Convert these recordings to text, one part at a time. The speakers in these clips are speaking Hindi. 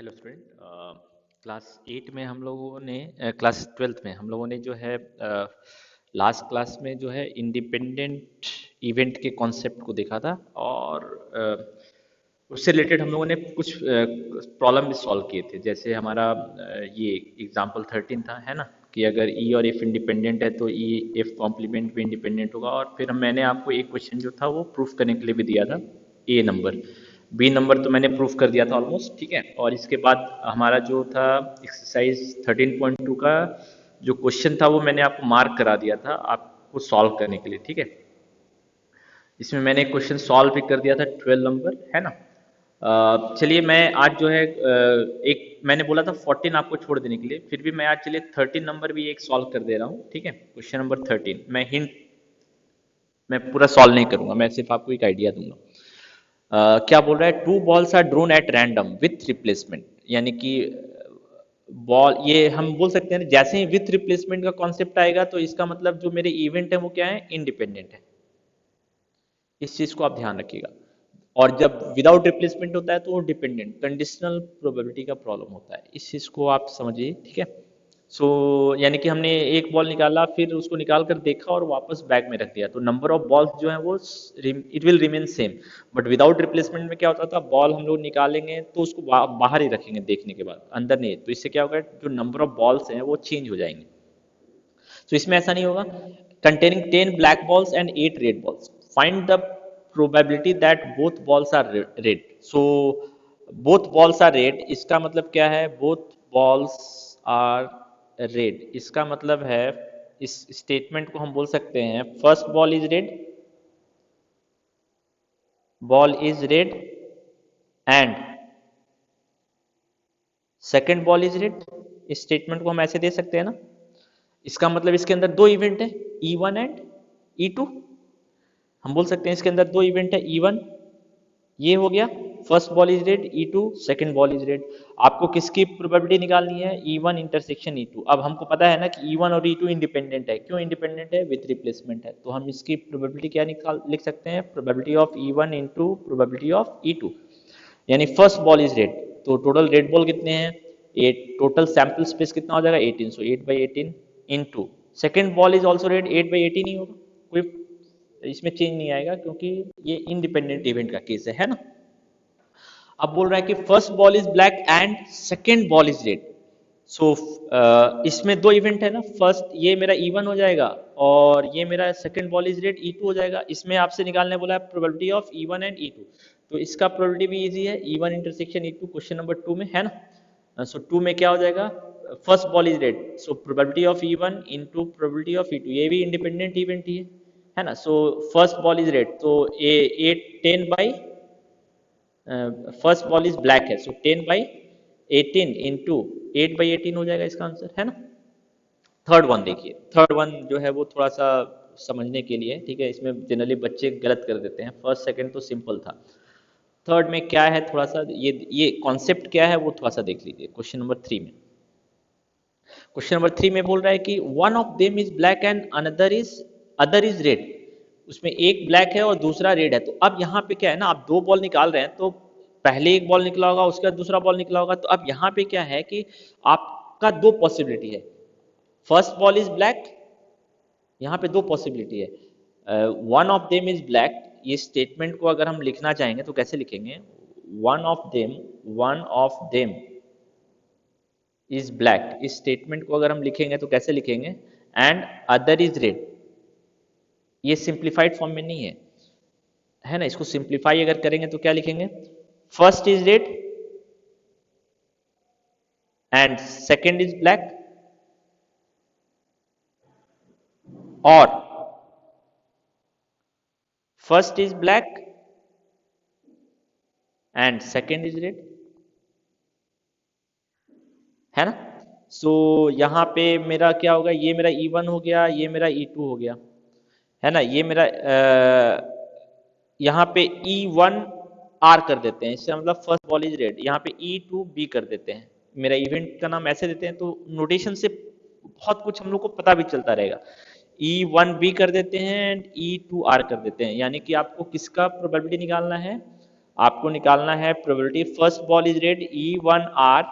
Hello student. क्लास 8 में हम लोगों ने क्लास 12th में हम लोगों ने जो है लास्ट क्लास में जो है इंडिपेंडेंट इवेंट के कॉन्सेप्ट को देखा था और उससे रिलेटेड हम लोगों ने कुछ प्रॉब्लम भी सॉल्व किए थे। जैसे हमारा ये एग्जाम्पल 13 था, है ना, कि अगर ई और इफ इंडिपेंडेंट है तो ई इफ कॉम्प्लीमेंट भी इंडिपेंडेंट होगा। और फिर मैंने आपको एक क्वेश्चन जो था वो प्रूफ करने के लिए भी दिया था, ए नंबर। बी नंबर तो मैंने प्रूफ कर दिया था ऑलमोस्ट, ठीक है। और इसके बाद हमारा जो था एक्सरसाइज 13.2 का जो क्वेश्चन था वो मैंने आपको मार्क करा दिया था आपको सॉल्व करने के लिए, ठीक है। इसमें मैंने क्वेश्चन सॉल्व भी कर दिया था 12 नंबर, है ना। चलिए मैं आज जो है एक मैंने बोला था 14 आपको छोड़ देने के लिए, फिर भी मैं आज चलिए 13 नंबर भी एक सॉल्व कर दे रहा हूँ, ठीक है। क्वेश्चन नंबर 13 मैं हिंट मैं पूरा सॉल्व नहीं करूंगा, मैं सिर्फ आपको एक आइडिया दूंगा। क्या बोल रहा है, two balls are drawn at random with replacement. यानी कि बॉल, ये हम बोल सकते हैं जैसे ही विथ रिप्लेसमेंट का कॉन्सेप्ट आएगा तो इसका मतलब जो मेरे इवेंट है वो क्या है, इंडिपेंडेंट है। इस चीज को आप ध्यान रखिएगा। और जब विदाउट रिप्लेसमेंट होता है तो वो डिपेंडेंट कंडीशनल प्रोबेबिलिटी का प्रॉब्लम होता है। इस चीज को आप समझिए, ठीक है। सो यानी कि हमने एक बॉल निकाला, फिर उसको निकाल कर देखा और वापस बैग में रख दिया, तो नंबर ऑफ बॉल्स जो है वो it will remain same. But without replacement में क्या होता था, बॉल हम लोग निकालेंगे तो उसको बाहर ही रखेंगे देखने के बाद, अंदर नहीं। तो इससे क्या होगा, जो नंबर ऑफ बॉल्स हैं वो चेंज हो जाएंगे। तो इसमें ऐसा नहीं होगा। Containing 10 black balls and 8 red balls, find the probability that both balls are red. So both balls are red, इसका मतलब क्या है, बोथ बॉल्स आर रेड, इसका मतलब है, इस स्टेटमेंट को हम बोल सकते हैं first ball is red, ball is red and second ball is red. इस स्टेटमेंट को हम ऐसे दे सकते हैं ना। इसका मतलब इसके अंदर दो इवेंट है, E1 एंड E2। हम बोल सकते हैं इसके अंदर दो इवेंट है, E1 ये हो गया, first ball is red, E2 second ball is red. आपको किसकी प्रोबेबिलिटी निकालनी है, E1 इंटरसेक्शन E2। अब हमको पता है ना कि E1 और E2 इंडिपेंडेंट है। क्यों इंडिपेंडेंट है, विथ रिप्लेसमेंट है। तो हम इसकी प्रोबेबिलिटी क्या निकाल लिख सकते हैं, probability of E1 into probability of E2। यानी फर्स्ट बॉल इज रेड, तो टोटल रेड बॉल कितने हैं, 8। टोटल सैंपल स्पेस कितना हो जाएगा, 18। सो 8/18 into second ball is also red, 8/18 ही होगा, कोई इसमें चेंज नहीं आएगा क्योंकि ये इंडिपेंडेंट इवेंट का केस है ना। अब बोल रहा है कि first ball is black and second ball is red. So इसमें दो इवेंट है ना, फर्स्ट ये मेरा E1 हो जाएगा और ये मेरा second ball is red E2 हो जाएगा। इसमें आपसे निकालने बोला है probability of E1 and E2। तो इसका प्रोबेबिलिटी भी इजी है, E1 intersection E2 question number 2 में, है ना। सो 2 में क्या हो जाएगा, first ball is red, so probability of E1 into probability of E2, ये भी इंडिपेंडेंट इवेंट ही है ना। So first ball is red, तो ए 8 10 फर्स्ट बॉल इज ब्लैक है, सो 10/18 इंटू 8/18 हो जाएगा इसका आंसर, है ना। थर्ड वन देखिए, थर्ड वन जो है वो थोड़ा सा समझने के लिए, ठीक है। इसमें जनरली बच्चे गलत कर देते हैं, फर्स्ट सेकंड तो सिंपल था। थर्ड में क्या है, थोड़ा सा ये कॉन्सेप्ट क्या है वो थोड़ा सा देख लीजिए। क्वेश्चन नंबर 3 में, क्वेश्चन नंबर 3 में बोल रहा है कि one of them is black and other is red. उसमें एक ब्लैक है और दूसरा रेड है। तो अब यहाँ पे क्या है ना, आप दो बॉल निकाल रहे हैं, तो पहले एक बॉल निकला होगा, उसके बाद दूसरा बॉल निकला होगा। तो अब यहाँ पे क्या है कि आपका दो पॉसिबिलिटी है, फर्स्ट बॉल इज ब्लैक, यहाँ पे दो पॉसिबिलिटी है, one of them is black. ये स्टेटमेंट को अगर हम लिखना चाहेंगे तो कैसे लिखेंगे, one of them is black. इस स्टेटमेंट को अगर हम लिखेंगे तो कैसे लिखेंगे, एंड अदर इज रेड। ये सिंप्लीफाइड फॉर्म में नहीं है ना। इसको सिंप्लीफाई अगर करेंगे तो क्या लिखेंगे, first is red and second is black, और first is black and second is red, है ना। सो यहां पे मेरा क्या होगा, ये मेरा E1 हो गया, ये मेरा E2 हो गया, है ना। ये मेरा यहाँ पे E1 R कर देते हैं, इससे मतलब फर्स्ट बॉल इज रेड। यहाँ पे E2B कर देते हैं, मेरा इवेंट का नाम ऐसे देते हैं, तो नोटेशन से बहुत कुछ हम लोग को पता भी चलता रहेगा। E1B कर देते हैं एंड E2R कर देते हैं। यानी कि आपको किसका प्रोबेबिलिटी निकालना है, आपको निकालना है probability first ball is red E1R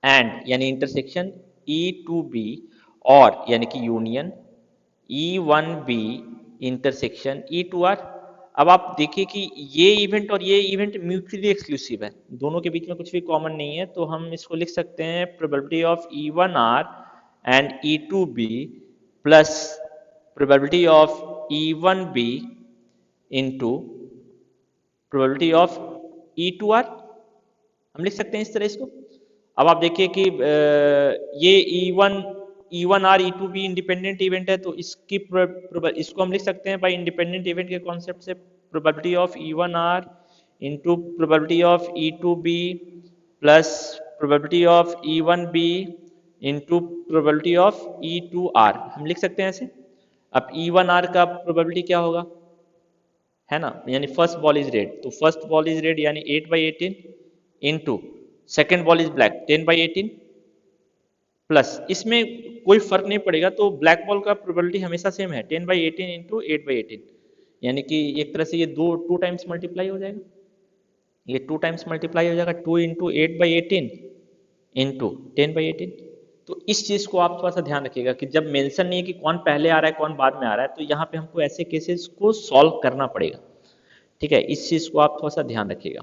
and यानी इंटरसेक्शन E2B और यानी कि यूनियन E1B इंटरसेक्शन E2R। अब आप देखिए कि ये इवेंट और ये इवेंट म्यूचुअली एक्सक्लूसिव है, दोनों के बीच में कुछ भी कॉमन नहीं है, तो हम इसको लिख सकते हैं probability of E1R and E2B plus probability of E1B into probability of E2R। हम लिख सकते हैं इस तरह इसको। अब आप देखिए कि ये E1R E2B इंडिपेंडेंट इवेंट है, तो इसको हम लिख सकते हैं बाय इंडिपेंडेंट इवेंट के कॉन्सेप्ट से, probability of E1R into probability of E2B plus probability of E1B into probability of E2R। हम लिख सकते हैं ऐसे। अब E1R का प्रोबेबिलिटी क्या होगा, है ना, यानी फर्स्ट बॉल इज रेड, तो फर्स्ट बॉल इज रेड यानी 8/18 into second ball is black 10/18 plus, इसमें कोई फर्क नहीं पड़ेगा, तो ब्लैक बॉल का प्रोबेबिलिटी हमेशा सेम है 10/18 इंटू 8/18, यानी कि एक तरह से ये टू टाइम्स मल्टीप्लाई हो जाएगा, ये 2 टाइम्स मल्टीप्लाई हो जाएगा, 2 इंटू 8/18 इंटू 10/18। तो इस चीज को आप थोड़ा सा ध्यान रखिएगा कि जब मेंशन नहीं है कि कौन पहले आ रहा है कौन बाद में आ रहा है, तो यहाँ पे हमको ऐसे केसेस को सॉल्व करना पड़ेगा। ठीक है, इस चीज को आप थोड़ा सा ध्यान रखिएगा।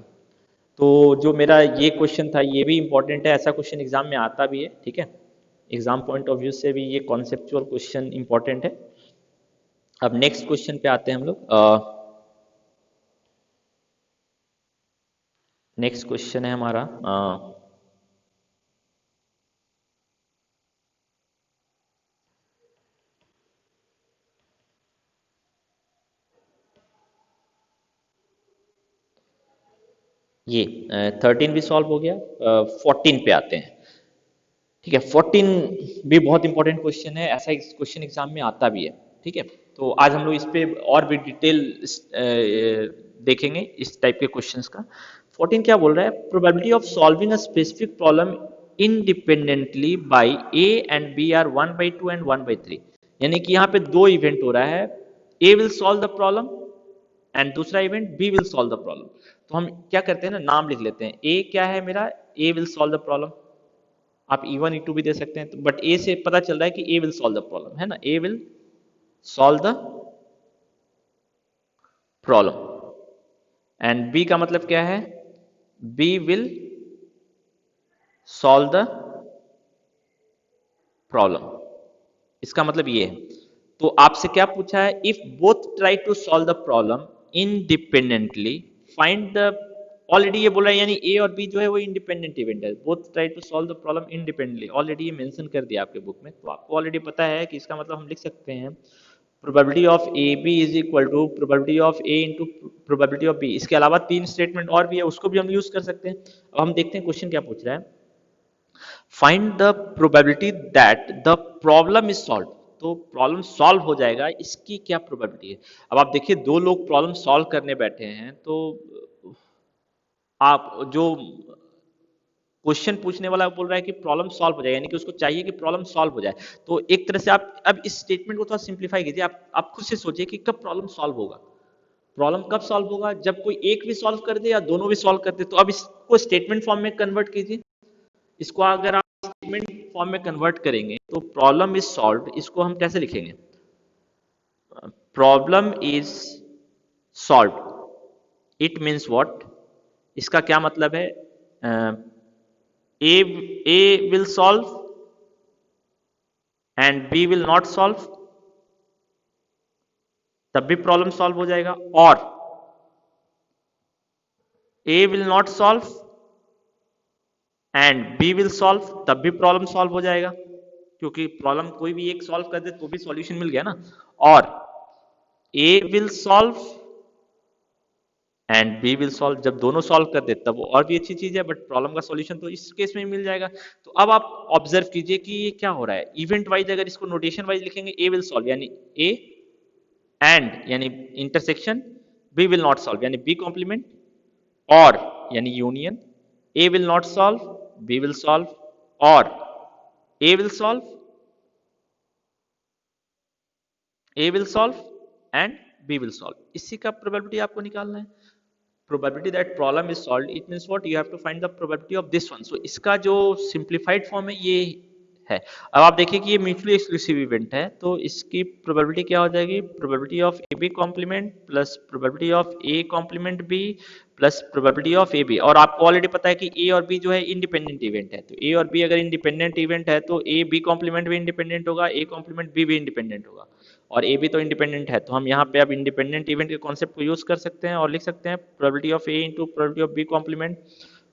तो जो मेरा ये क्वेश्चन था ये भी इंपॉर्टेंट है, ऐसा क्वेश्चन एग्जाम में आता भी है। ठीक है, एग्जाम पॉइंट ऑफ व्यू से भी ये कॉन्सेप्चुअल क्वेश्चन इंपॉर्टेंट है। अब नेक्स्ट क्वेश्चन पे आते हैं हम लोग। नेक्स्ट क्वेश्चन है हमारा ये 13 भी सॉल्व हो गया, 14 पे आते हैं। ठीक है, 14 भी बहुत इंपॉर्टेंट क्वेश्चन है, ऐसा क्वेश्चन एग्जाम में आता भी है। ठीक है, तो आज हम लोग इस पे और भी डिटेल देखेंगे इस टाइप के क्वेश्चंस का। 14 क्या बोल रहा है, probability of solving a specific problem independently by A and B are 1/2 and 1/3, यानी कि यहाँ पे दो इवेंट हो रहा है, A will solve the problem and दूसरा event B will solve the problem. तो हम क्या करते हैं ना, नाम लिख लेते हैं, ए क्या है मेरा, ए विल सॉल्व द प्रॉब्लम, आप E1 E2 भी दे सकते हैं, तो बट ए से पता चल रहा है कि A will solve the problem, है ना, A will solve the problem and B का मतलब क्या है, B will solve the problem, इसका मतलब ये है। तो आपसे क्या पूछा है, if both try to solve the problem independently find the, already ये बोला है, यानी ए और बी जो है वो इंडिपेंडेंट इवेंट है, both try to solve the problem independently, already ये मेंशन कर दिया आपके बुक में, तो आपको ऑलरेडी पता है कि इसका मतलब हम लिख सकते हैं probability of A B is equal to probability of A into probability of B. इसके अलावा तीन स्टेटमेंट और भी है, उसको भी हम यूज कर सकते हैं। अब हम देखते हैं क्वेश्चन क्या पूछ रहा है, find the probability that the problem is solve, तो प्रॉब्लम सॉल्व हो जाएगा, इसकी क्या प्रोबेबिलिटी है। अब आप देखिए दो लोग प्रॉब्लम सॉल्व करने बैठे हैं, तो आप जो क्वेश्चन पूछने वाला बोल रहा है कि प्रॉब्लम सॉल्व हो जाए, यानी कि उसको चाहिए कि प्रॉब्लम सॉल्व हो जाए, तो एक तरह से आप अब इस स्टेटमेंट को थोड़ा सिंप्लीफाई कीजिए, आप खुद से सोचिए कि कब प्रॉब्लम सॉल्व होगा, प्रॉब्लम कब सॉल्व होगा, जब कोई एक भी सॉल्व कर दे या दोनों भी सॉल्व कर दे। तो अब इसको स्टेटमेंट फॉर्म में कन्वर्ट कीजिए, इसको अगर आप स्टेटमेंट फॉर्म में कन्वर्ट करेंगे तो प्रॉब्लम इज सॉल्व, इसको हम कैसे लिखेंगे, problem is solve, it means what, इसका क्या मतलब है, A will solve and B will not solve, तब भी प्रॉब्लम सॉल्व हो जाएगा, और A will not solve and B will solve, तब भी प्रॉब्लम सॉल्व हो जाएगा, क्योंकि प्रॉब्लम कोई भी एक सॉल्व कर दे तो भी सॉल्यूशन मिल गया ना, और A will solve and B will solve, जब दोनों सॉल्व कर दे तब वो और भी अच्छी चीज है, बट प्रॉब्लम का सॉल्यूशन तो इस केस में मिल जाएगा। तो अब आप ऑब्जर्व कीजिए कि ये क्या हो रहा है, इवेंट वाइज अगर इसको नोटेशन वाइज लिखेंगे, ए विल सॉल्व यानी ए एंड यानी intersection, B will not solve यानी बी कॉम्प्लीमेंट, और यानी union, A will not solve B will solve, और A will solve A will solve and B will solve, इसी का प्रोबेबिलिटी आपको निकालना है। probability that problem is solved, it means what, you have to find the probability of this one. So इसका जो simplified form है ये है। अब आप देखिए कि ये म्यूचुअली एक्सक्लूसिव इवेंट है, तो इसकी प्रोबेबिलिटी क्या हो जाएगी, probability of A B complement plus probability of A complement B plus probability of A B. और आपको ऑलरेडी पता है कि ए और बी जो है इंडिपेंडेंट इवेंट है, तो ए और बी अगर इंडिपेंडेंट इवेंट है तो ए बी कॉम्प्लीमेंट भी इंडिपेंडेंट होगा, ए कॉम्प्लीमेंट बी भी इंडिपेंडेंट होगा, और ए भी तो इंडिपेंडेंट है। तो हम यहाँ पे अब इंडिपेंडेंट इवेंट के कॉन्सेप्ट को यूज कर सकते हैं और लिख सकते हैं probability of A into probability of B complement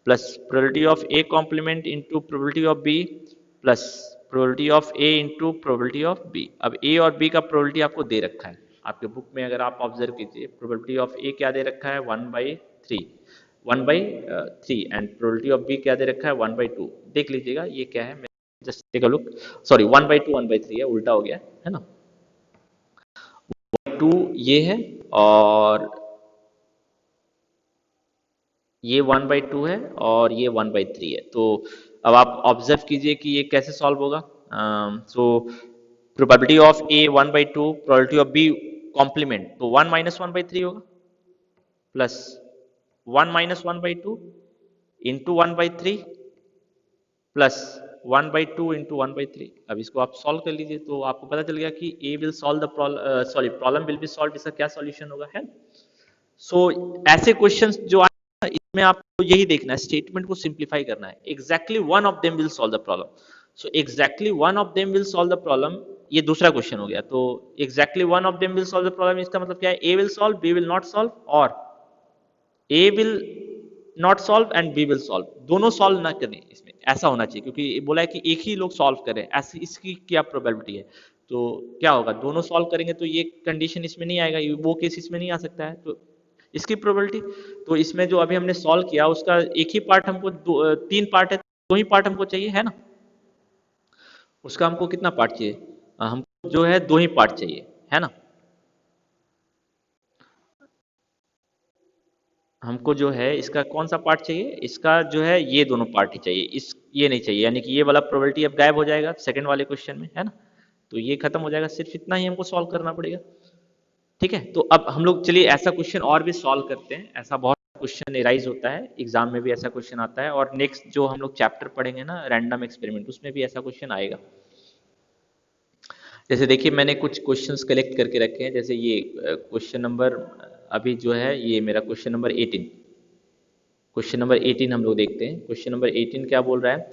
plus probability of A complement into probability of B plus probability of A into probability of B. अब ए और बी का प्रोबेबिलिटी आपको दे रखा है आपके बुक में, अगर आप ऑब्जर्व कीजिए प्रोबेबिलिटी ऑफ ए क्या दे रखा है 1/3 एंड प्रोबेबिलिटी ऑफ बी क्या दे रखा है 1/2। देख लीजिएगा ये क्या है, just take a look, sorry 1/2 1/3 है, उल्टा हो गया है ना। 2 ये है और ये 1/2 है और ये 1/3 है। तो अब आप ऑब्जर्व कीजिए कि ये कैसे सॉल्व होगा। So probability of A 1/2, probability of B complement, तो 1 - 1/3 होगा प्लस 1 - 1/2 इंटू 1/3 प्लस 1/2 इंटू 1/3। अब इसको आप सॉल्व कर लीजिए तो आपको पता चल गया कि A will solve the problem, sorry problem will be solve, इसका क्या सॉल्यूशन होगा है। सो ऐसे क्वेश्चंस जो आए ना, इसमें आपको यही देखना है, स्टेटमेंट को सिंप्लीफाई करना है, exactly one of them will solve the problem. So exactly one of them will solve the problem, ये दूसरा क्वेश्चन हो गया। तो exactly one of them will solve the problem, इसका मतलब क्या है, A will solve, B will not solve, और A will not solve and B will solve, दोनों सॉल्व ना करें, इसमें ऐसा होना चाहिए, क्योंकि बोला है कि एक ही लोग सॉल्व करें, ऐसी इसकी क्या प्रोबेबिलिटी है। तो क्या होगा, दोनों सॉल्व करेंगे तो ये कंडीशन इसमें नहीं आएगा, वो केस इसमें नहीं आ सकता है। तो इसकी प्रोबेबिलिटी, तो इसमें जो अभी हमने सॉल्व किया उसका एक ही पार्ट हमको, 3 पार्ट है, 2 ही पार्ट हमको चाहिए है ना। उसका हमको कितना पार्ट चाहिए, हमको जो है 2 ही पार्ट चाहिए है ना। हमको जो है इसका कौन सा पार्ट चाहिए, इसका जो है ये दोनों पार्ट ही चाहिए, इस ये नहीं चाहिए, यानी कि ये वाला प्रोबेबिलिटी अब गायब हो जाएगा सेकंड वाले क्वेश्चन में है ना। तो ये खत्म हो जाएगा, सिर्फ इतना ही हमको सॉल्व करना पड़ेगा। ठीक है, तो अब हम लोग चलिए ऐसा क्वेश्चन और भी सॉल्व करते हैं। ऐसा बहुत क्वेश्चन एराइज होता है एग्जाम में भी, ऐसा क्वेश्चन आता है, और नेक्स्ट जो हम लोग चैप्टर पढ़ेंगे ना रैंडम एक्सपेरिमेंट, उसमें भी ऐसा क्वेश्चन आएगा। जैसे देखिए मैंने कुछ क्वेश्चंस कलेक्ट करके रखे हैं, जैसे ये क्वेश्चन नंबर, अभी जो है ये मेरा क्वेश्चन नंबर 18, क्वेश्चन नंबर 18 हम लोग देखते हैं। क्वेश्चन नंबर 18 क्या बोल रहा है,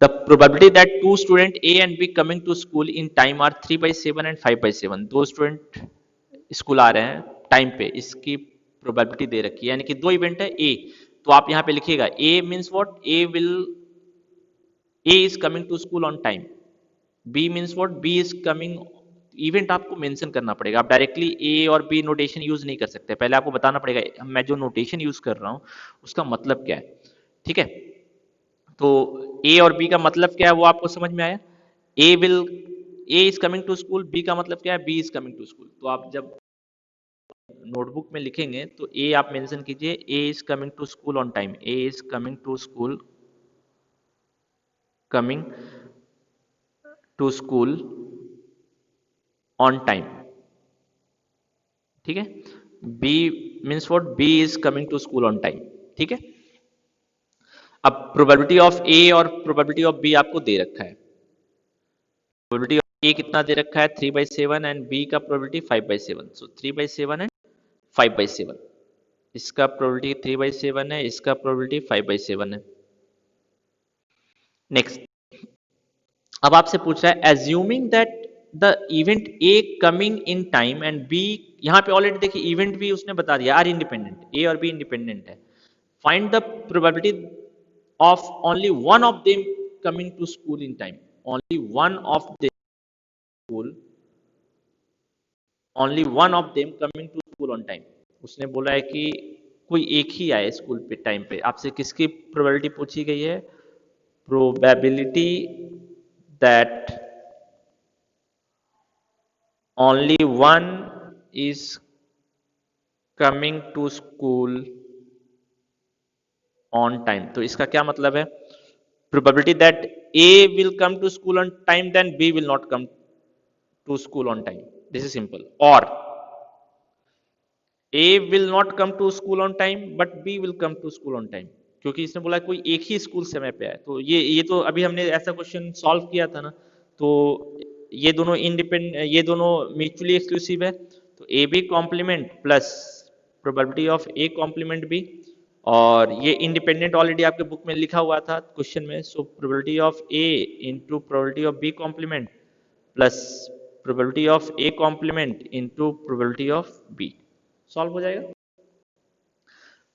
the probability that 2 student A and B coming to school in time are 3/7 and 5/7। 2 student school आ रहे हैं टाइम पे, इसकी प्रोबेबिलिटी दे रखी है, यानी कि 2 इवेंट है ए, तो आप यहाँ पे लिखिएगा A means what, A is coming to school on time, B means what, B is coming, event आपको मेंशन करना पड़ेगा। आप डायरेक्टली ए और बी नोटेशन यूज नहीं कर सकते, पहले आपको बताना पड़ेगा मैं जो नोटेशन यूज कर रहा हूं उसका मतलब क्या है। ठीक है, तो ए और बी का मतलब क्या है वो आपको समझ में आया। A is coming to school, B का मतलब क्या है, B is coming to school. तो आप जब नोटबुक में लिखेंगे तो ए आप मेंशन कीजिए, A is coming to school on time, A is coming to school, coming to school on time. ठीक है, B means what, B is coming to school on time. ठीक है, अब प्रोबेबिलिटी ऑफ ए और प्रोबेबिलिटी ऑफ बी आपको दे रखा है। प्रोबेबिलिटी ऑफ ए कितना दे रखा है 3/7 एंड बी का प्रोबेबिलिटी 5/7। सो 3/7 एंड 5/7, इसका प्रोबेबिलिटी 3/7 है, इसका प्रोबेबिलिटी 5/7 है। नेक्स्ट, अब आपसे पूछ रहा है assuming that the event A coming in time and B, यहां पे ऑलरेडी देखिए इवेंट भी उसने बता दिया आर इंडिपेंडेंट, ए और बी इंडिपेंडेंट है। Find the probability of only one of them coming to school in time, only one of them school, only one of them coming to school on time। उसने बोला है कि कोई एक ही आए स्कूल पे टाइम पे। आपसे किसकी प्रोबेबिलिटी पूछी गई है, probability that only one is coming to school on time. तो इसका क्या मतलब है, probability that A will come to school on time then B will not come to school on time, this is simple. और A will not come to school on time but B will come to school on time, क्योंकि इसने बोला कोई एक ही स्कूल समय पे आए। तो ये तो अभी हमने ऐसा क्वेश्चन सॉल्व किया था ना, तो ये दोनों म्यूचुअली एक्सक्लूसिव है। तो A B complement plus probability of A complement B, और ये इंडिपेंडेंट ऑलरेडी आपके बुक में लिखा हुआ था क्वेश्चन में। So probability of A into probability of B complement plus probability of A complement into probability of B, solve हो जाएगा।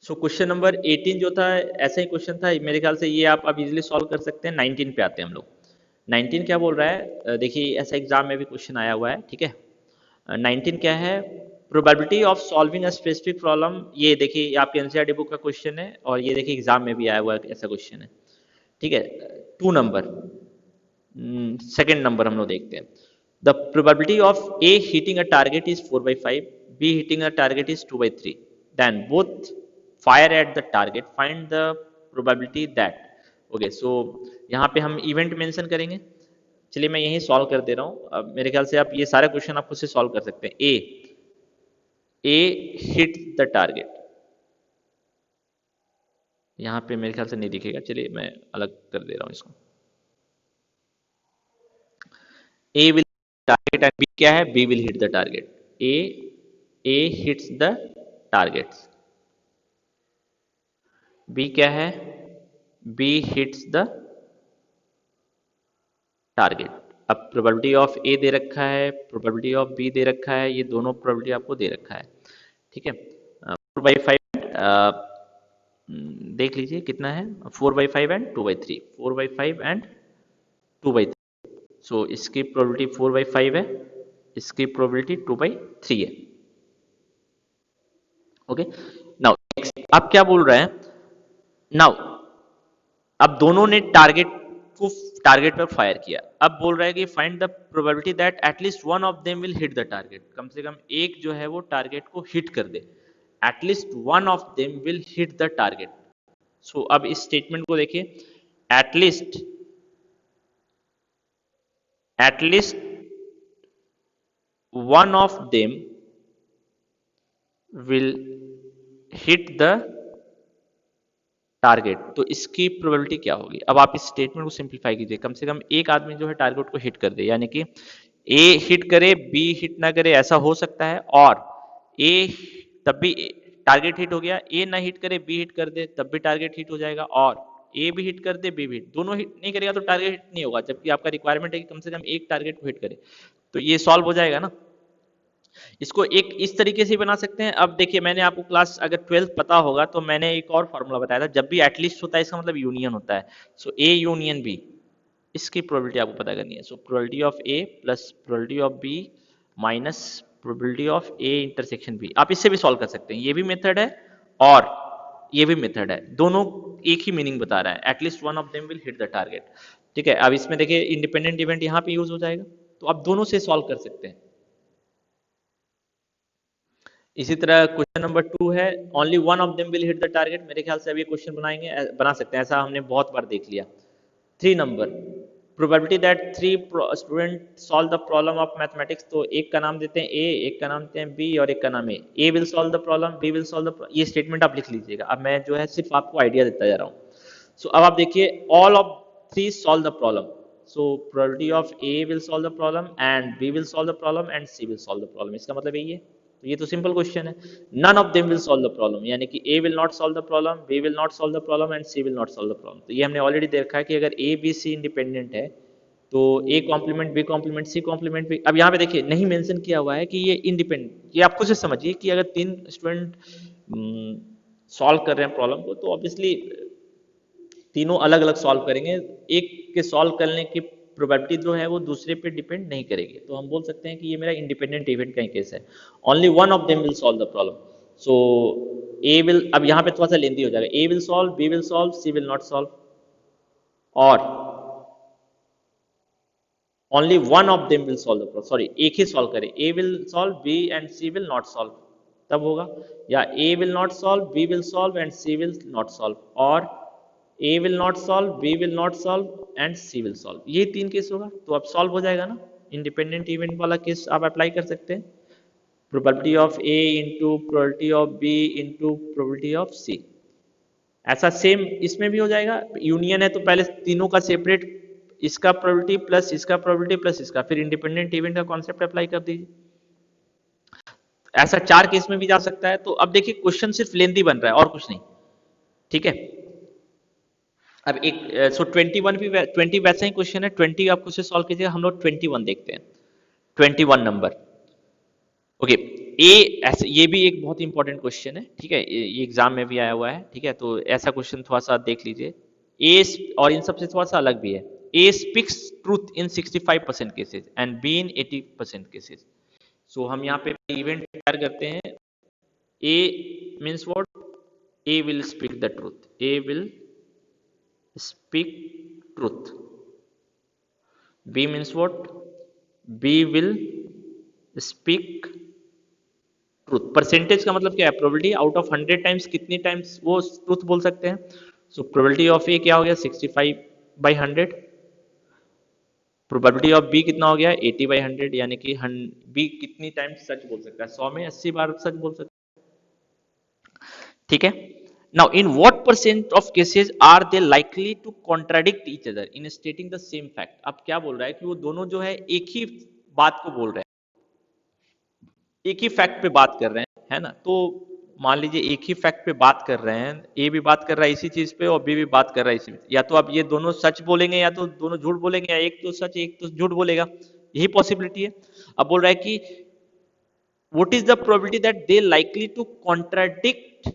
सो क्वेश्चन नंबर 18 जो था ऐसा ही क्वेश्चन था मेरे ख्याल से, ये आप अब इजीली सॉल्व कर सकते हैं। 19 पे आते हैं हम लोग। 19 क्या बोल रहा है, देखिए ऐसा एग्जाम में भी क्वेश्चन आया हुआ है, ठीक है। 19 क्या है, probability of solving a specific problem. ये देखिए ये आपके एनसीईआरटी बुक का क्वेश्चन है, और ये देखिए एग्जाम में भी आया हुआ है ऐसा क्वेश्चन है, ठीक है। 2 नंबर, सेकेंड नंबर हम लोग देखते हैं। The probability of A hitting a target is 4/5, B hitting a target is 2/3, then both fire at the target, find the probability that. Okay, so यहाँ पे हम इवेंट मेंशन करेंगे। चलिए मैं यही सॉल्व कर दे रहा हूँ। अब मेरे ख्याल से आप ये सारे क्वेश्चन आप खुद से सॉल्व कर सकते हैं। ए हिट द टारगेट, यहाँ पे मेरे ख्याल से नहीं दिखेगा, चलिए मैं अलग कर दे रहा हूँ इसको। A will target and B क्या है, B will hit the target. A hits the target, B क्या है, बी हिट्स द टारगेट। अब प्रोबेबिलिटी ऑफ ए दे रखा है, प्रोबेबिलिटी ऑफ बी दे रखा है, ये दोनों प्रोबेबिलिटी आपको दे रखा है, ठीक है। 4/5 देख लीजिए कितना है, 4/5 एंड 2/3, 4/5 एंड 2/3। सो इसकी प्रोबेबिलिटी 4/5 है, इसकी प्रोबेबिलिटी 2/3 है। ओके, नाउ नेक्स्ट आप क्या बोल रहे हैं, नाउ अब दोनों ने टारगेट पर फायर किया। अब बोल रहा है कि find the probability that at least one of them will hit the target, कम से कम एक जो है वो टारगेट को हिट कर दे। At least one of them will hit the target. So अब इस स्टेटमेंट को देखिए, at least at least one of them will hit the target, तो इसकी प्रोबेबिलिटी क्या होगी। अब आप इस स्टेटमेंट को सिंप्लीफाई कीजिए, कम से कम एक आदमी जो है टारगेट को हिट कर दे, यानी कि ए हिट करे बी हिट ना करे, ऐसा हो सकता है। और ए तब भी टारगेट हिट हो गया, ए ना हिट करे बी हिट कर दे तब भी टारगेट हिट हो जाएगा, और ए भी हिट कर दे बी भी हिट, दोनों हिट नहीं करेगा तो टारगेट हिट नहीं होगा, जबकि आपका रिक्वायरमेंट है कि कम से कम एक टारगेट को हिट करे। तो ये सॉल्व हो जाएगा ना। इसको एक इस तरीके से बना सकते हैं। अब देखिए मैंने आपको क्लास अगर 12th पता होगा तो मैंने एक और फॉर्मूला बताया था, जब भी एटलीस्ट होता है इसका मतलब यूनियन होता है। सो ए यूनियन बी, इसकी प्रोबेबिलिटी आपको पता करनी है। So probability of A plus probability of B minus probability of A intersection B. आप इससे भी सॉल्व कर सकते हैं, ये भी मेथड है और ये भी मेथड है, दोनों एक ही मीनिंग बता रहा है, at least one of them will hit the target, ठीक है। अब इसमें देखिए इंडिपेंडेंट इवेंट यहाँ पे यूज हो जाएगा, तो आप दोनों से सॉल्व कर सकते हैं। इसी तरह क्वेश्चन नंबर 2 है, only one of them will hit the target. मेरे ख्याल से अभी क्वेश्चन बना सकते हैं, ऐसा हमने बहुत बार देख लिया। 3 number, probability that 3 student solve the problem of mathematics. तो एक का नाम देते हैं ए, एक का नाम देते हैं बी और एक का नाम A will solve the problem, B will solve the, ये स्टेटमेंट आप लिख लीजिएगा। अब मैं जो है सिर्फ आपको आइडिया देता जा रहा हूँ। सो अब आप देखिए, all of 3 solve the problem. So probability of A will solve the problem and B will solve the problem and C will solve the problem, इसका मतलब यही है। तो ये तो सिंपल क्वेश्चन है। None of them will solve the problem, यानी कि A will not solve the problem, B will not solve the problem and C will not solve the problem. तो ये हमने ऑलरेडी देखा है कि अगर ए बी सी इंडिपेंडेंट है तो A complement B complement C complement B. अब यहाँ पे देखिए नहीं मेंशन किया हुआ है कि ये इंडिपेंडेंट, ये आप खुद से समझिए कि अगर 3 स्टूडेंट सॉल्व कर रहे हैं प्रॉब्लम को, तो ऑब्वियसली तीनों अलग अलग सॉल्व करेंगे, एक के सॉल्व करने की प्रोबेबिलिटी जो है वो दूसरे पे डिपेंड नहीं करेगी। तो हम बोल सकते हैं कि ये मेरा इंडिपेंडेंट इवेंट का केस है। Only one of them will solve the problem. So A will, अब यहाँ पे थोड़ा सा लेंदी हो जाएगा, A will solve, B will solve, C will not solve, और only one of them will solve the problem, sorry एक ही सॉल्व करे, A will solve B and C will not solve, तब होगा। या A will not solve, B will solve and C will not solve, और A will not solve, B will not solve and C will solve, ये 3 केस होगा। तो अब सॉल्व हो जाएगा ना, इंडिपेंडेंट इवेंट वाला केस आप अप्लाई कर सकते हैं। Probability of A into probability of B into probability of C. ऐसा सेम इसमें भी हो जाएगा। यूनियन है तो पहले तीनों का सेपरेट, इसका प्रोबेबिलिटी प्लस इसका प्रोबेबिलिटी प्लस इसका, फिर इंडिपेंडेंट इवेंट का कॉन्सेप्ट अप्लाई कर दीजिए। ऐसा 4 केस में भी जा सकता है। तो अब देखिए क्वेश्चन सिर्फ लेंथी बन रहा है और कुछ नहीं, ठीक है। अब एक सो 21 भी 20 वैसा ही क्वेश्चन है, 20 आप खुद से सॉल्व कीजिएगा। हम लोग 21 देखते हैं, 21 नंबर। ओके, ए ऐसे ये भी एक बहुत इंपॉर्टेंट क्वेश्चन है, ठीक है, ये एग्जाम में भी आया हुआ है, ठीक है। तो ऐसा क्वेश्चन थोड़ा सा देख लीजिए। ए और इन सबसे थोड़ा सा अलग भी है। A speaks truth in 65% cases and B in 80% cases. So हम यहाँ पे इवेंट तैयार करते हैं। A means what? A will speak the truth, A will speak truth. B means what? B will speak truth. Percentage का मतलब क्या है? प्रोबेबिलिटी आउट ऑफ 100 टाइम्स कितनी टाइम्स वो ट्रूथ बोल सकते हैं। सो प्रोबेबिलिटी ऑफ ए क्या हो गया? 65/100। प्रोबेबिलिटी ऑफ बी कितना हो गया? 80/100, यानी कि बी कितनी टाइम्स सच बोल सकता है? 100 में 80 बार सच बोल सकता है, ठीक है। Now in what percent of cases are they likely to contradict each other in stating the same fact. अब क्या बोल रहा है कि वो दोनों जो है एक ही बात को बोल रहे हैं, एक ही फैक्ट पे बात कर रहे हैं, है ना। तो मान लीजिए एक ही फैक्ट पे बात कर रहे हैं, ए भी बात कर रहा है इसी चीज पे और बी भी बात कर रहा है इसी पे। या तो अब ये दोनों सच बोलेंगे या तो दोनों झूठ बोलेंगे, या एक तो सच एक तो झूठ बोलेगा, यही पॉसिबिलिटी है। अब बोल रहा है कि what is the probability that they likely to contradict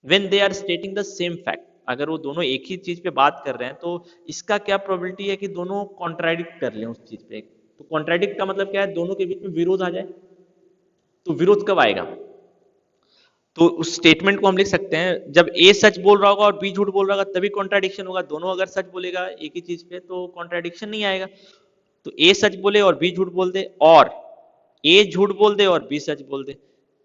when they are stating the same fact. अगर वो दोनों एक ही चीज पे बात कर रहे हैं तो इसका क्या प्रोबेबिलिटी है कि दोनों कॉन्ट्राडिक्ट कर लें उस चीज पे। तो कॉन्ट्राडिक्ट का मतलब क्या है? दोनों के बीच में विरोध आ जाए। तो विरोध कब आएगा? तो उस स्टेटमेंट को हम लिख सकते हैं, जब ए सच बोल रहा होगा और बी झूठ बोल रहा होगा तभी कॉन्ट्राडिक्शन होगा। दोनों अगर सच बोलेगा एक ही चीज पे तो कॉन्ट्राडिक्शन नहीं आएगा। तो ए सच बोले और बी झूठ बोल दे, और ए झूठ बोल दे और बी सच बोल दे,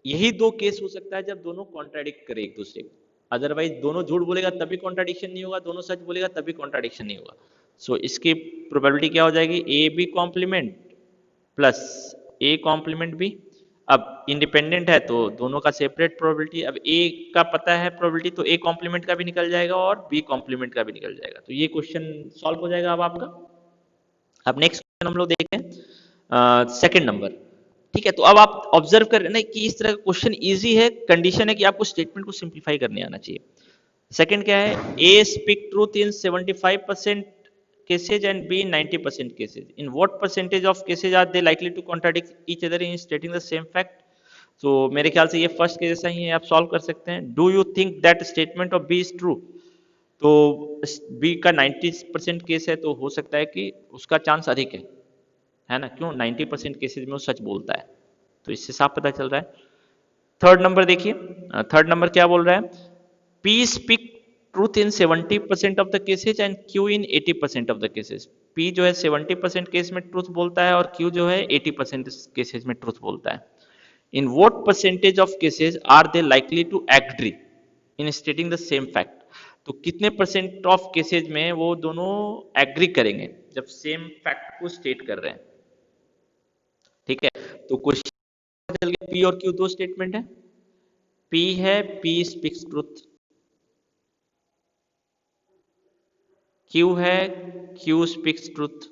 यही दो केस हो सकता है जब दोनों कॉन्ट्राडिक्ट करे एक दूसरे को। अदरवाइज दोनों झूठ बोलेगा तभी कॉन्ट्राडिक्शन नहीं होगा, दोनों सच बोलेगा तभी कॉन्ट्राडिक्शन नहीं होगा। सो इसकी प्रोबेबिलिटी क्या हो जाएगी? A B complement plus A complement B. अब इंडिपेंडेंट है तो दोनों का सेपरेट प्रोबेबिलिटी। अब ए का पता है प्रोबेबिलिटी तो ए कॉम्प्लीमेंट का भी निकल जाएगा और बी कॉम्प्लीमेंट का भी निकल जाएगा। तो ये क्वेश्चन सॉल्व हो जाएगा अब आपका। अब नेक्स्ट क्वेश्चन हम लोग देखें, सेकंड नंबर, ठीक है। तो अब आप ऑब्जर्व कर रहे हैं कि इस तरह का क्वेश्चन इजी है, कंडीशन है कि आपको स्टेटमेंट को सिंप्लीफाई करने आना चाहिए। सेकंड क्या है? A speak truth in 75% cases and B in 90% cases. In what percentage of cases are they likely to contradict each other in stating the same fact? So मेरे ख्याल से ये फर्स्ट के जैसा ही है, आप सॉल्व कर सकते हैं। Do you think that statement of B is true? तो बी का 90% केस है तो हो सकता है कि उसका चांस अधिक है ना। क्यों? 90% केसेज में वो सच बोलता है, तो इससे साफ पता चल रहा है। थर्ड नंबर देखिए, थर्ड नंबर क्या बोल रहा है? P speak truth in 70% of the cases and Q in 80% of the cases. P जो है 70% केस में ट्रूथ बोलता है और Q जो है 80% केसेस में ट्रूथ बोलता है। In what percentage of cases are they likely to agree in stating the same fact? तो कितने परसेंट ऑफ केसेज में वो दोनों एग्री करेंगे जब सेम फैक्ट को स्टेट कर रहे हैं, ठीक है। तो क्वेश्चन चल गया, P और Q दो स्टेटमेंट है। P है P स्पीक्स ट्रूथ, Q है Q speaks truth.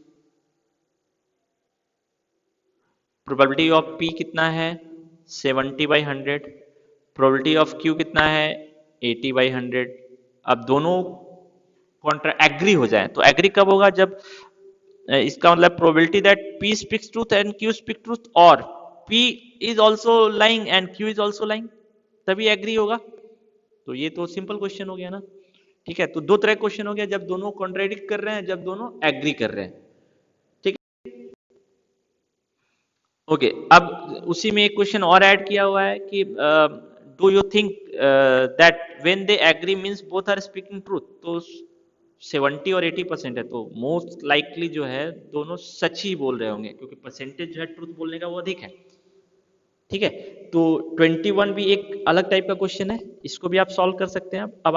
Probability of P कितना है? 70/100। प्रोबेबिलिटी ऑफ Q कितना है? 80/100। अब दोनों कॉन्ट्रा एग्री हो जाए, तो एग्री कब होगा? जब इसका मतलब probability that P speaks truth and Q speak truth, और P is also lying and Q is also lying, तभी एग्री होगा। तो ये तो सिंपल क्वेश्चन हो गया ना, ठीक है। तो दो तरह क्वेश्चन हो गया, जब दोनों कॉन्ट्राडिक्ट कर रहे हैं, जब दोनों एग्री कर रहे हैं, ठीक है। ओके, अब उसी में एक क्वेश्चन और ऐड किया हुआ है कि do you think that when they agree means both are speaking truth? तो 70 और 80% है, तो मोस्ट लाइकली जो है दोनों सच ही बोल रहे होंगे, क्योंकि परसेंटेज जो है ट्रूथ बोलने का वो अधिक है, ठीक है। तो 21 भी एक अलग टाइप का क्वेश्चन है, इसको भी आप सॉल्व कर सकते हैं। अब